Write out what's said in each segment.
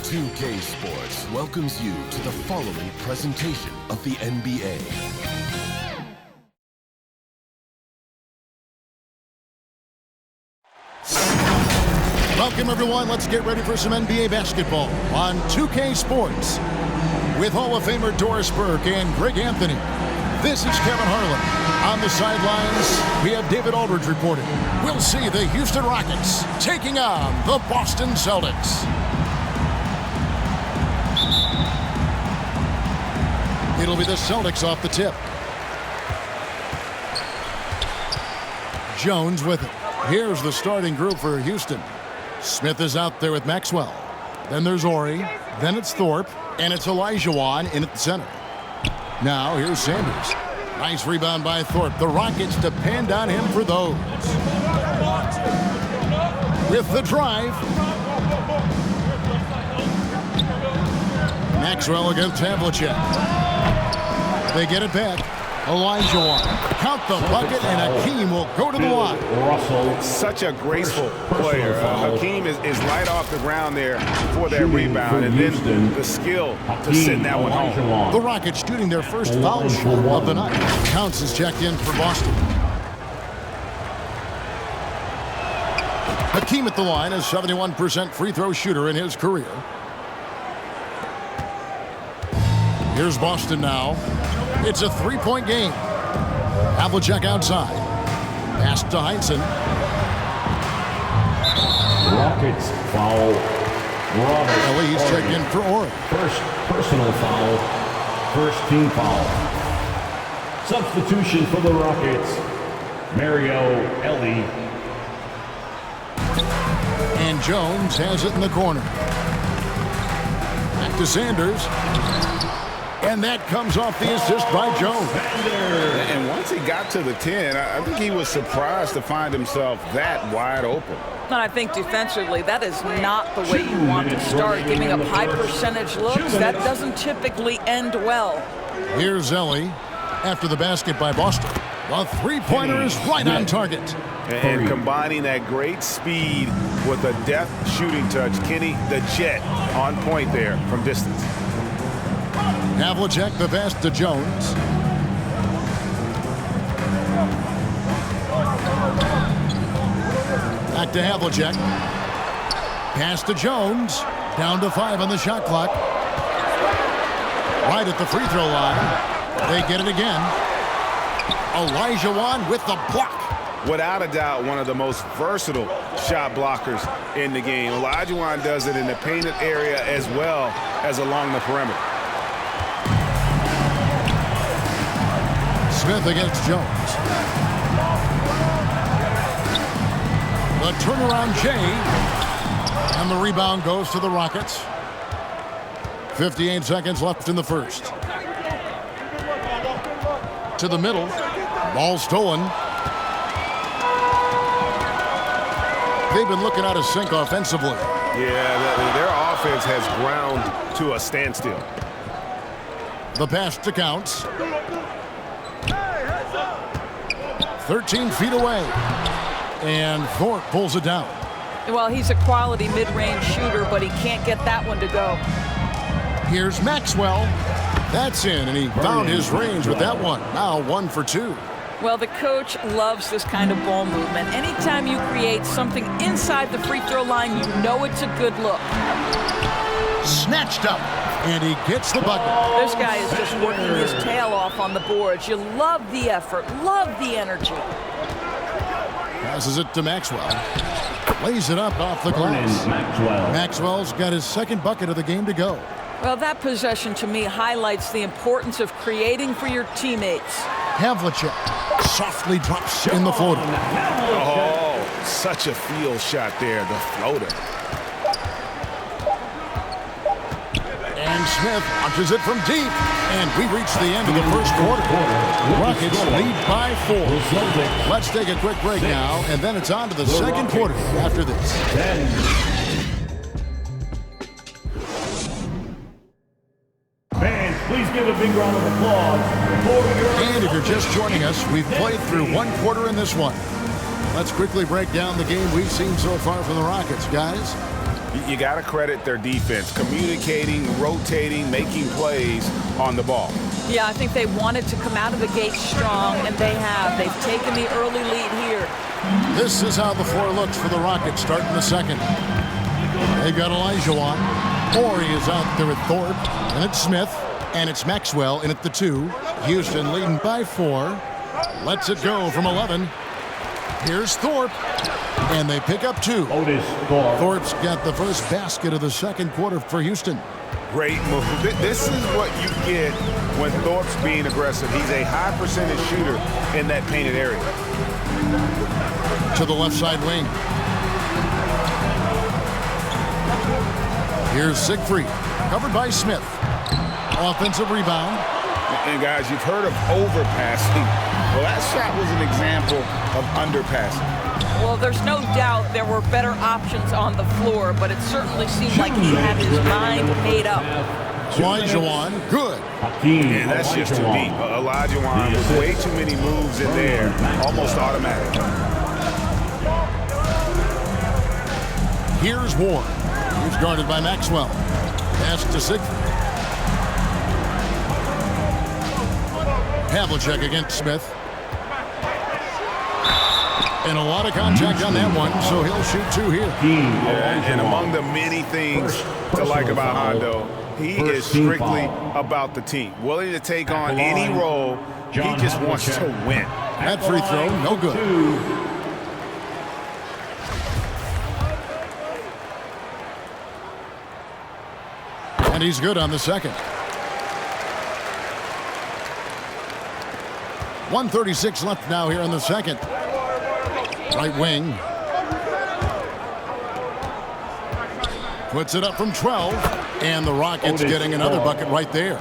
2K Sports welcomes you to the following presentation of the NBA. Welcome, everyone. Let's get ready for some NBA basketball on 2K Sports. With Hall of Famer Doris Burke and Greg Anthony, this is Kevin Harlan. On the sidelines, we have David Aldridge reporting. We'll see the Houston Rockets taking on the Boston Celtics. It'll be the Celtics off the tip. Jones with it. Here's the starting group for Houston. Smith is out there with Maxwell. Then there's Ori. Then it's Thorpe. And it's Olajuwon in at the center. Now here's Sanders. Nice rebound by Thorpe. The Rockets depend on him for those. With the drive. Maxwell against Havlicek. They get it back. Olajuwon. Count the bucket, and Hakeem will go to the line. Such a graceful player. Hakeem is light off the ground there for that rebound, and then the skill to send that one home. The Rockets shooting their first foul shot of the night. Counts is checked in for Boston. Hakeem at the line, a 71% free throw shooter in his career. Here's Boston now. It's a three-point game. Havlicek outside. Pass to Heinsohn. Rockets foul. Roberts. Ellie's checked in for Ori. First personal foul. First team foul. Substitution for the Rockets. Mario Ellie. And Jones has it in the corner. Back to Sanders. And that comes off the assist by Jones. And once he got to the 10, I think he was surprised to find himself that wide open. And I think defensively, that is not the way you want to start. Giving up high percentage looks, that doesn't typically end well. Here's Ellie after the basket by Boston. The three-pointer is right on target. And combining that great speed with a deft shooting touch, Kenny the Jet on point there from distance. Havlicek the pass to Jones. Back to Havlicek. Pass to Jones. Down to 5 on the shot clock. Right at the free throw line. They get it again. Olajuwon with the block. Without a doubt, one of the most versatile shot blockers in the game. Olajuwon does it in the painted area as well as along the perimeter. Smith against Jones. The turnaround Jay. And the rebound goes to the Rockets. 58 seconds left in the first. To the middle. Ball stolen. They've been looking out of sync offensively. Yeah, their offense has ground to a standstill. The pass to Counts. 13 feet away. And Thorpe pulls it down. Well, he's a quality mid-range shooter, but he can't get that one to go. Here's Maxwell. That's in, and he found his range with that one. Now 1 for 2. Well, the coach loves this kind of ball movement. Anytime you create something inside the free throw line, you know it's a good look. Snatched up, and he gets the bucket. This guy is just working his tail off on the boards. You love the effort, love the energy. Passes it to Maxwell. Lays it up off the glass. Maxwell's got his second bucket of the game to go. Well, that possession to me highlights the importance of creating for your teammates. Havlicek softly drops in the floater. Oh, such a field shot there, the floater. And Smith launches it from deep. And we reach the end of the first quarter. Rockets lead by 4. Let's take a quick break now, and then it's on to the second quarter after this. Fans, please give a big round of applause. And if you're just joining us, we've played through one quarter in this one. Let's quickly break down the game we've seen so far from the Rockets, guys. You got to credit their defense, communicating, rotating, making plays on the ball. Yeah, I think they wanted to come out of the gate strong, and they have. They've taken the early lead here. This is how the floor looks for the Rockets starting the second. They've got Olajuwon. Horry is out there at Thorpe, and it's Smith, and it's Maxwell in at the 2. Houston leading by 4. Lets it go from 11. Here's Thorpe, and they pick up 2. Thorpe's got the first basket of the second quarter for Houston. Great move. This is what you get when Thorpe's being aggressive. He's a high percentage shooter in that painted area. To the left side wing. Here's Siegfried, covered by Smith. Offensive rebound. And guys, you've heard of overpassing. Well, that shot was an example of underpassing. Well, there's no doubt there were better options on the floor, but it certainly seemed like he had his mind made up. Olajuwon, good. And that's just too deep. Olajuwon with way too many moves in there, almost automatic. Here's Ward. He's guarded by Maxwell. Pass to Siegfried. Havlicek against Smith. And a lot of contact on that one, so he'll shoot 2 here. Yeah, and among the many things to like about Hondo, he is strictly about the team. Willing to take on any role. He just wants to win. That free throw, no good. And he's good on the second. 1:36 left now here in the second. Right wing. Puts it up from 12. And the Rockets getting another bucket right there.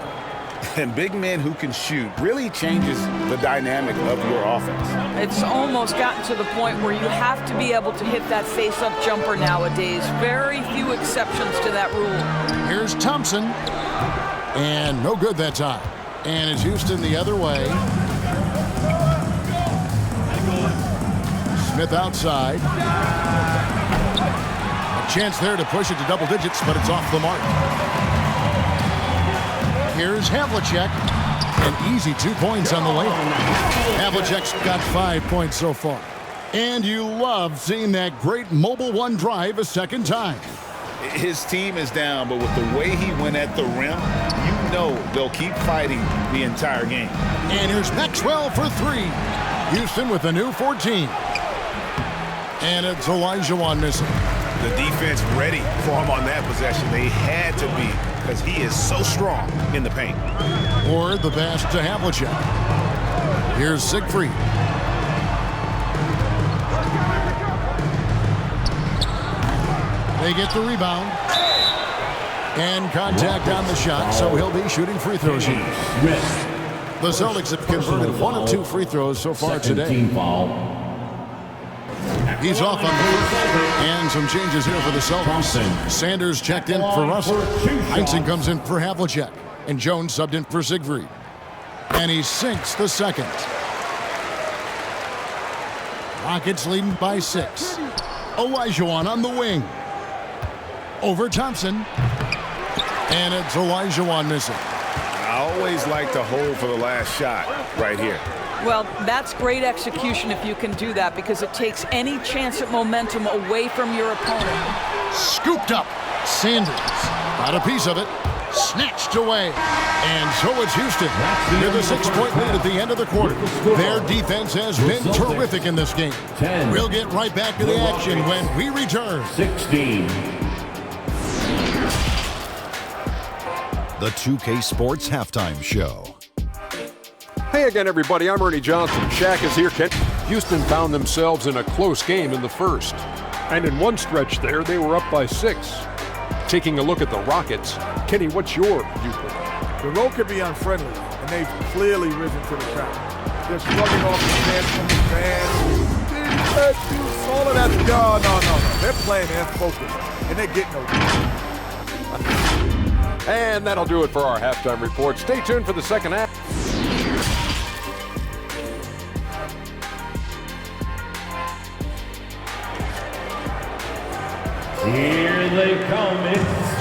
And big men who can shoot really changes the dynamic of your offense. It's almost gotten to the point where you have to be able to hit that face-up jumper nowadays. Very few exceptions to that rule. Here's Thompson. And no good that time. And it's Houston the other way. Smith outside. A chance there to push it to double digits, but it's off the mark. Here's Havlicek. An easy 2 points on the layup. Havlicek's got 5 points so far. And you love seeing that great mobile one drive a second time. His team is down, but with the way he went at the rim, you know they'll keep fighting the entire game. And here's Maxwell for 3. Houston with a new 14. And it's Olajuwon missing. The defense ready for him on that possession. They had to be, because he is so strong in the paint. Or the pass to Havlicek. Here's Siegfried. They get the rebound. And contact on the shot, so he'll be shooting free throws here. The Celtics have converted 1 of 2 free throws so far today. He's off on the first. And some changes here for the Celtics. Sanders checked in for Russell. Heinsohn comes in for Havlicek. And Jones subbed in for Siegfried. And he sinks the second. Rockets leading by 6. Olajuwon on the wing. Over Thompson. And it's Olajuwon missing. I always like to hold for the last shot right here. Well, that's great execution if you can do that, because it takes any chance at momentum away from your opponent. Scooped up. Sanders got a piece of it. Snatched away. And so it's Houston with a 6-point lead at the end of the quarter. Their defense has been terrific in this game. We'll get right back to the action when we return. 16. The 2K Sports Halftime Show. Hey again, everybody. I'm Ernie Johnson. Shaq is here. Houston found themselves in a close game in the first. And in one stretch there, they were up by 6. Taking a look at the Rockets, Kenny, what's your viewpoint? The road can be unfriendly, and they've clearly risen to the challenge. They're slugging off the fans from the fans. All of that. No. They're playing and focused, and they're getting over. And that'll do it for our halftime report. Stay tuned for the second half. Here they come.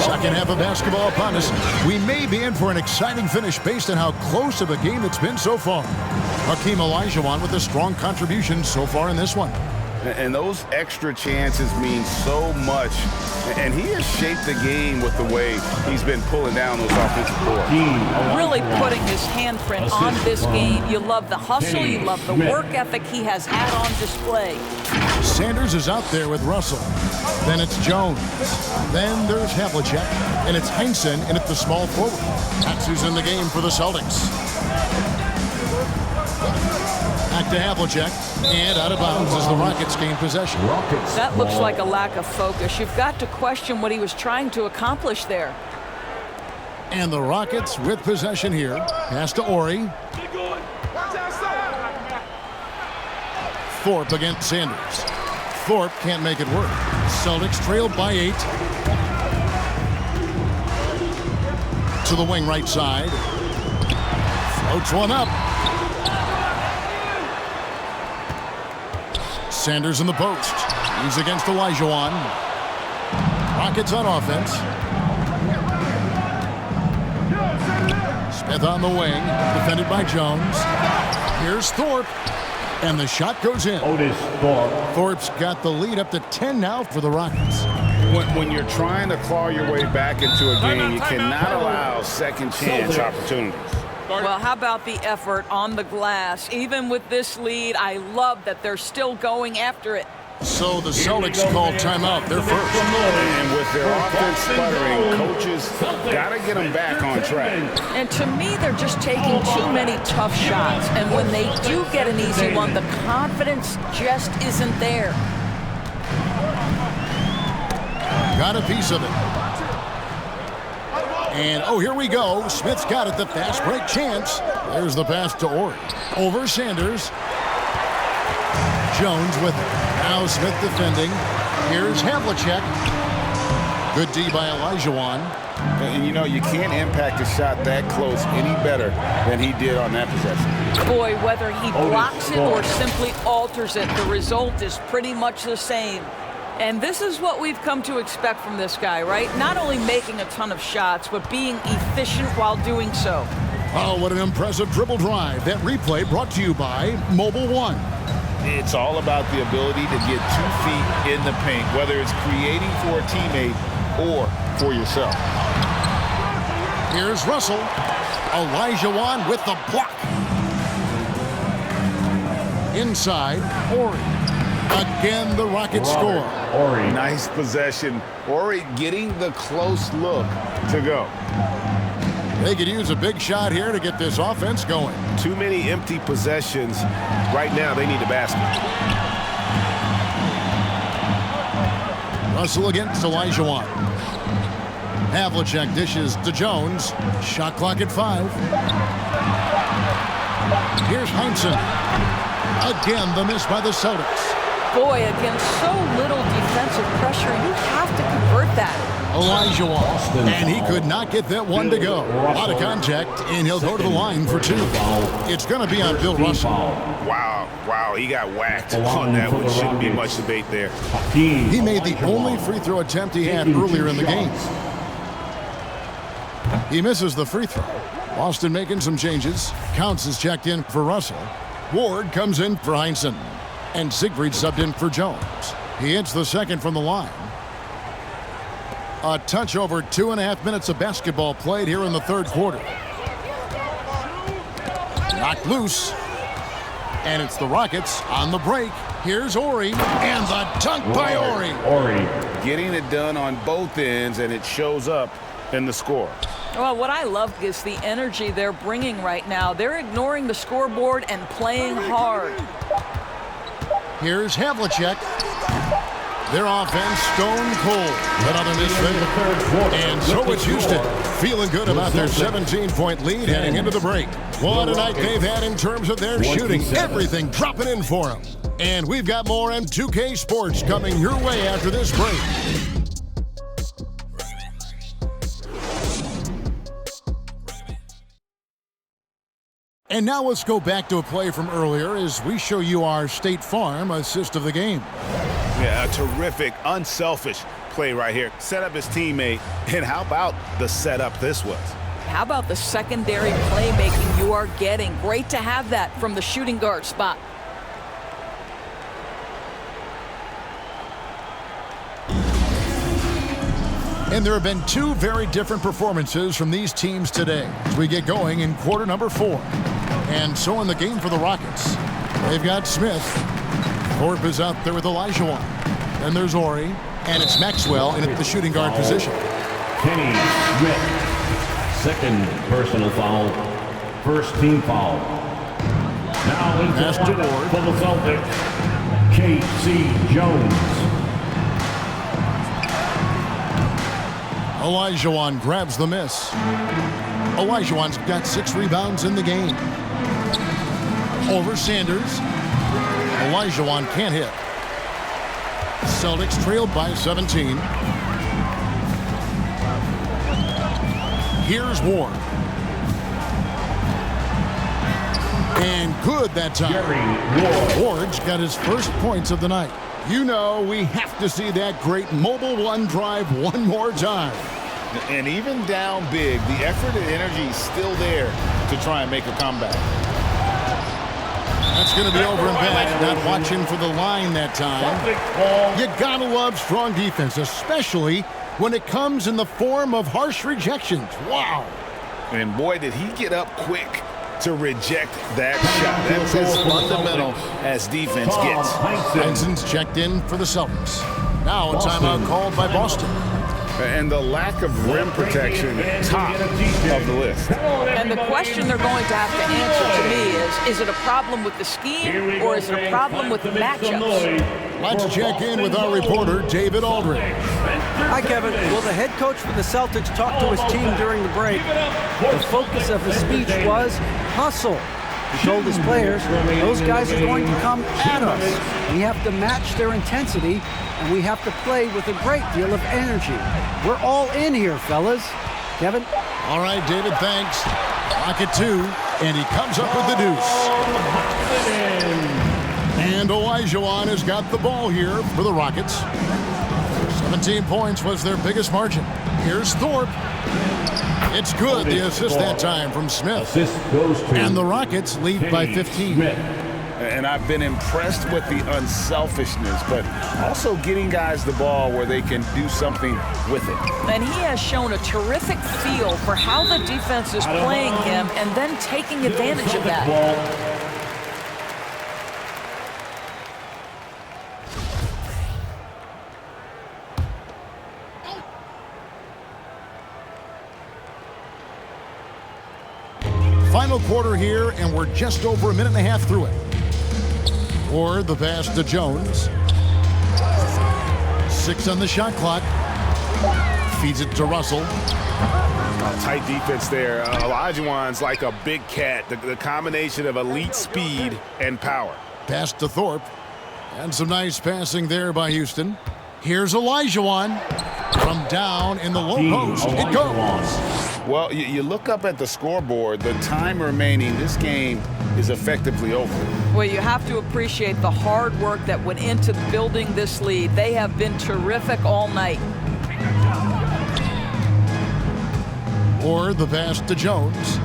Second half of basketball upon us. We may be in for an exciting finish based on how close of a game it's been so far. Hakeem Olajuwon with a strong contribution so far in this one. And those extra chances mean so much. And he has shaped the game with the way he's been pulling down those offensive boards. Really putting his handprint on this game. You love the hustle. You love the work ethic he has had on display. Sanders is out there with Russell. Then it's Jones. Then there's Havlicek. And it's Heinsohn in at the small forward. That's who's in the game for the Celtics. Back to Havlicek, and out of bounds as the Rockets gain possession. That looks like a lack of focus. You've got to question what he was trying to accomplish there. And the Rockets with possession here. Pass to Ori. Thorpe against Sanders. Thorpe can't make it work. Celtics trail by 8. To the wing right side. Floats one up. Sanders in the post. He's against Olajuwon. Rockets on offense. Smith on the wing. Defended by Jones. Here's Thorpe. And the shot goes in. Otis Thorpe. Thorpe's got the lead up to 10 now for the Rockets. When you're trying to claw your way back into a game, you cannot allow second chance opportunities. Well, how about the effort on the glass? Even with this lead, I love that they're still going after it. So the Celtics called timeout. They're first. And with their offense sputtering, coaches got to get them back on track. And to me, they're just taking too many tough shots. And when they do get an easy one, the confidence just isn't there. Got a piece of it. And, oh, here we go. Smith's got it, the fast break chance. There's the pass to Ori. Over Sanders. Jones with it. Now Smith defending. Here's Havlicek. Good D by Olajuwon. And, you know, you can't impact a shot that close any better than he did on that possession. Boy, whether he blocks it or simply alters it, the result is pretty much the same. And this is what we've come to expect from this guy, right? Not only making a ton of shots, but being efficient while doing so. Oh, what an impressive dribble drive. That replay brought to you by Mobile One. It's all about the ability to get 2 feet in the paint, whether it's creating for a teammate or for yourself. Here's Russell. Olajuwon with the block. Inside, Ori. Again, the Rockets score. Ori. Nice possession. Ori getting the close look to go. They could use a big shot here to get this offense going. Too many empty possessions. Right now, they need a basket. Russell against Olajuwon. Havlicek dishes to Jones. Shot clock at 5. Here's Heinsohn. Again, the miss by the Celtics. Boy, against so little defensive pressure, you have to convert that. Olajuwon, and he could not get that one to go. Out of contact, and he'll go to the line for 2. It's going to be on Bill Russell. Wow, he got whacked on that one. Shouldn't be much debate there. He made the only free throw attempt he had earlier in the game. He misses the free throw. Boston making some changes. Counts is checked in for Russell. Ward comes in for Heinsohn. And Siegfried subbed in for Jones. He hits the second from the line. A touch over 2.5 minutes of basketball played here in the third quarter. Knocked loose. And it's the Rockets on the break. Here's Ori. And the dunk by Ori. Getting it done on both ends, and it shows up in the score. Well, what I love is the energy they're bringing right now. They're ignoring the scoreboard and playing hard. Here's Havlicek. Their offense stone cold. Another miss there. And so it's Houston feeling good about their 17-point lead heading into the break. What a night they've had in terms of their shooting. Everything dropping in for them. And we've got more M2K Sports coming your way after this break. And now let's go back to a play from earlier as we show you our State Farm assist of the game. Yeah, a terrific, unselfish play right here. Set up his teammate, and how about the setup this was? How about the secondary playmaking you are getting? Great to have that from the shooting guard spot. And there have been two very different performances from these teams today as we get going in quarter number 4. And so in the game for the Rockets, they've got Smith. Thorpe is out there with Olajuwon. Then there's Ori, and it's Maxwell in at the shooting guard position. Kenny Smith. Second personal foul. First team foul. Now into the lineup for the Celtics, K.C. Jones. Olajuwon grabs the miss. Olajuwon's got 6 rebounds in the game. Over Sanders. Olajuwon can't hit. Celtics trailed by 17. Here's Ward. And good that time. Ward's got his first points of the night. You know we have to see that great mobile one drive one more time. And even down big, the effort and energy is still there to try and make a comeback. That's going to be over and back. Not watching for the line that time. You gotta love strong defense, especially when it comes in the form of harsh rejections. Wow. And boy, did he get up quick to reject that shot. That's as fundamental as defense gets. Benson's checked in for the Celtics. Now a timeout called by Boston. And the lack of rim protection, top of the list. And the question they're going to have to answer to me is it a problem with the scheme or is it a problem with the matchups? Let's check in with our reporter, David Aldridge. Hi, Kevin. Well, the head coach for the Celtics talked to his team during the break. The focus of his speech was hustle. He told his players, those guys are going to come at us. We have to match their intensity, and we have to play with a great deal of energy. We're all in here, fellas. Kevin? All right, David, thanks. Pocket 2, and he comes up with the deuce. And Olajuwon has got the ball here for the Rockets. 17 points was their biggest margin. Here's Thorpe. It's good, the assist that time from Smith. Assist goes to and the Rockets lead by 15. And I've been impressed with the unselfishness, but also getting guys the ball where they can do something with it. And he has shown a terrific feel for how the defense is playing him and then taking advantage of that. Final quarter here, and we're just over a minute and a half through it. Or the pass to Jones. 6 on the shot clock. Feeds it to Russell. Tight defense there. Olajuwon's like a big cat. The combination of elite speed and power. Pass to Thorpe. And some nice passing there by Houston. Here's Olajuwon. From down in the low post. It goes. Well, you look up at the scoreboard. The time remaining, this game is effectively over. Well, you have to appreciate the hard work that went into building this lead. They have been terrific all night. Or the pass to Jones.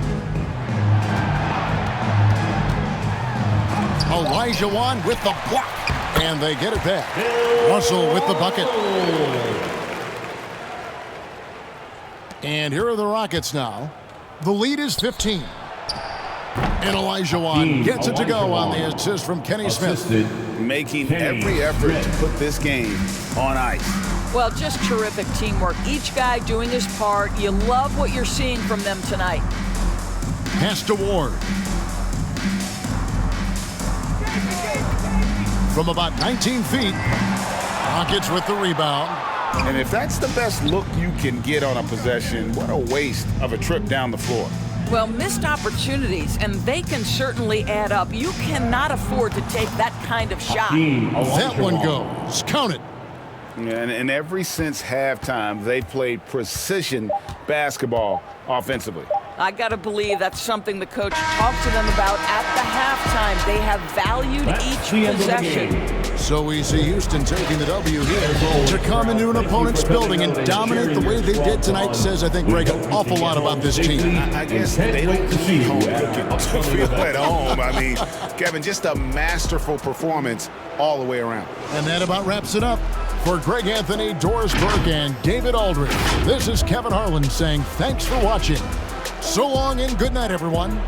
Olajuwon with the block. And they get it back. Russell with the bucket. And here are the Rockets now. The lead is 15. And Olajuwon gets it to go on the assist from Kenny Smith. Making every effort to put this game on ice. Well, just terrific teamwork. Each guy doing his part. You love what you're seeing from them tonight. Pass to Ward. From about 19 feet. Rockets with the rebound. And if that's the best look you can get on a possession, what a waste of a trip down the floor. Well, missed opportunities, and they can certainly add up. You cannot afford to take that kind of shot. That one goes. Count it. And ever since halftime, they played precision basketball offensively. I got to believe that's something the coach talked to them about at the halftime. They have valued each possession. So we see Houston taking the W here. To come into an opponent's building and dominate the way they did tonight says, I think, Greg, an awful lot about this team. I guess they don't need home cooking to feel at home. I mean, Kevin, just a masterful performance all the way around. And that about wraps it up. For Greg Anthony, Doris Burke, and David Aldridge, this is Kevin Harlan saying thanks for watching. So long and good night, everyone.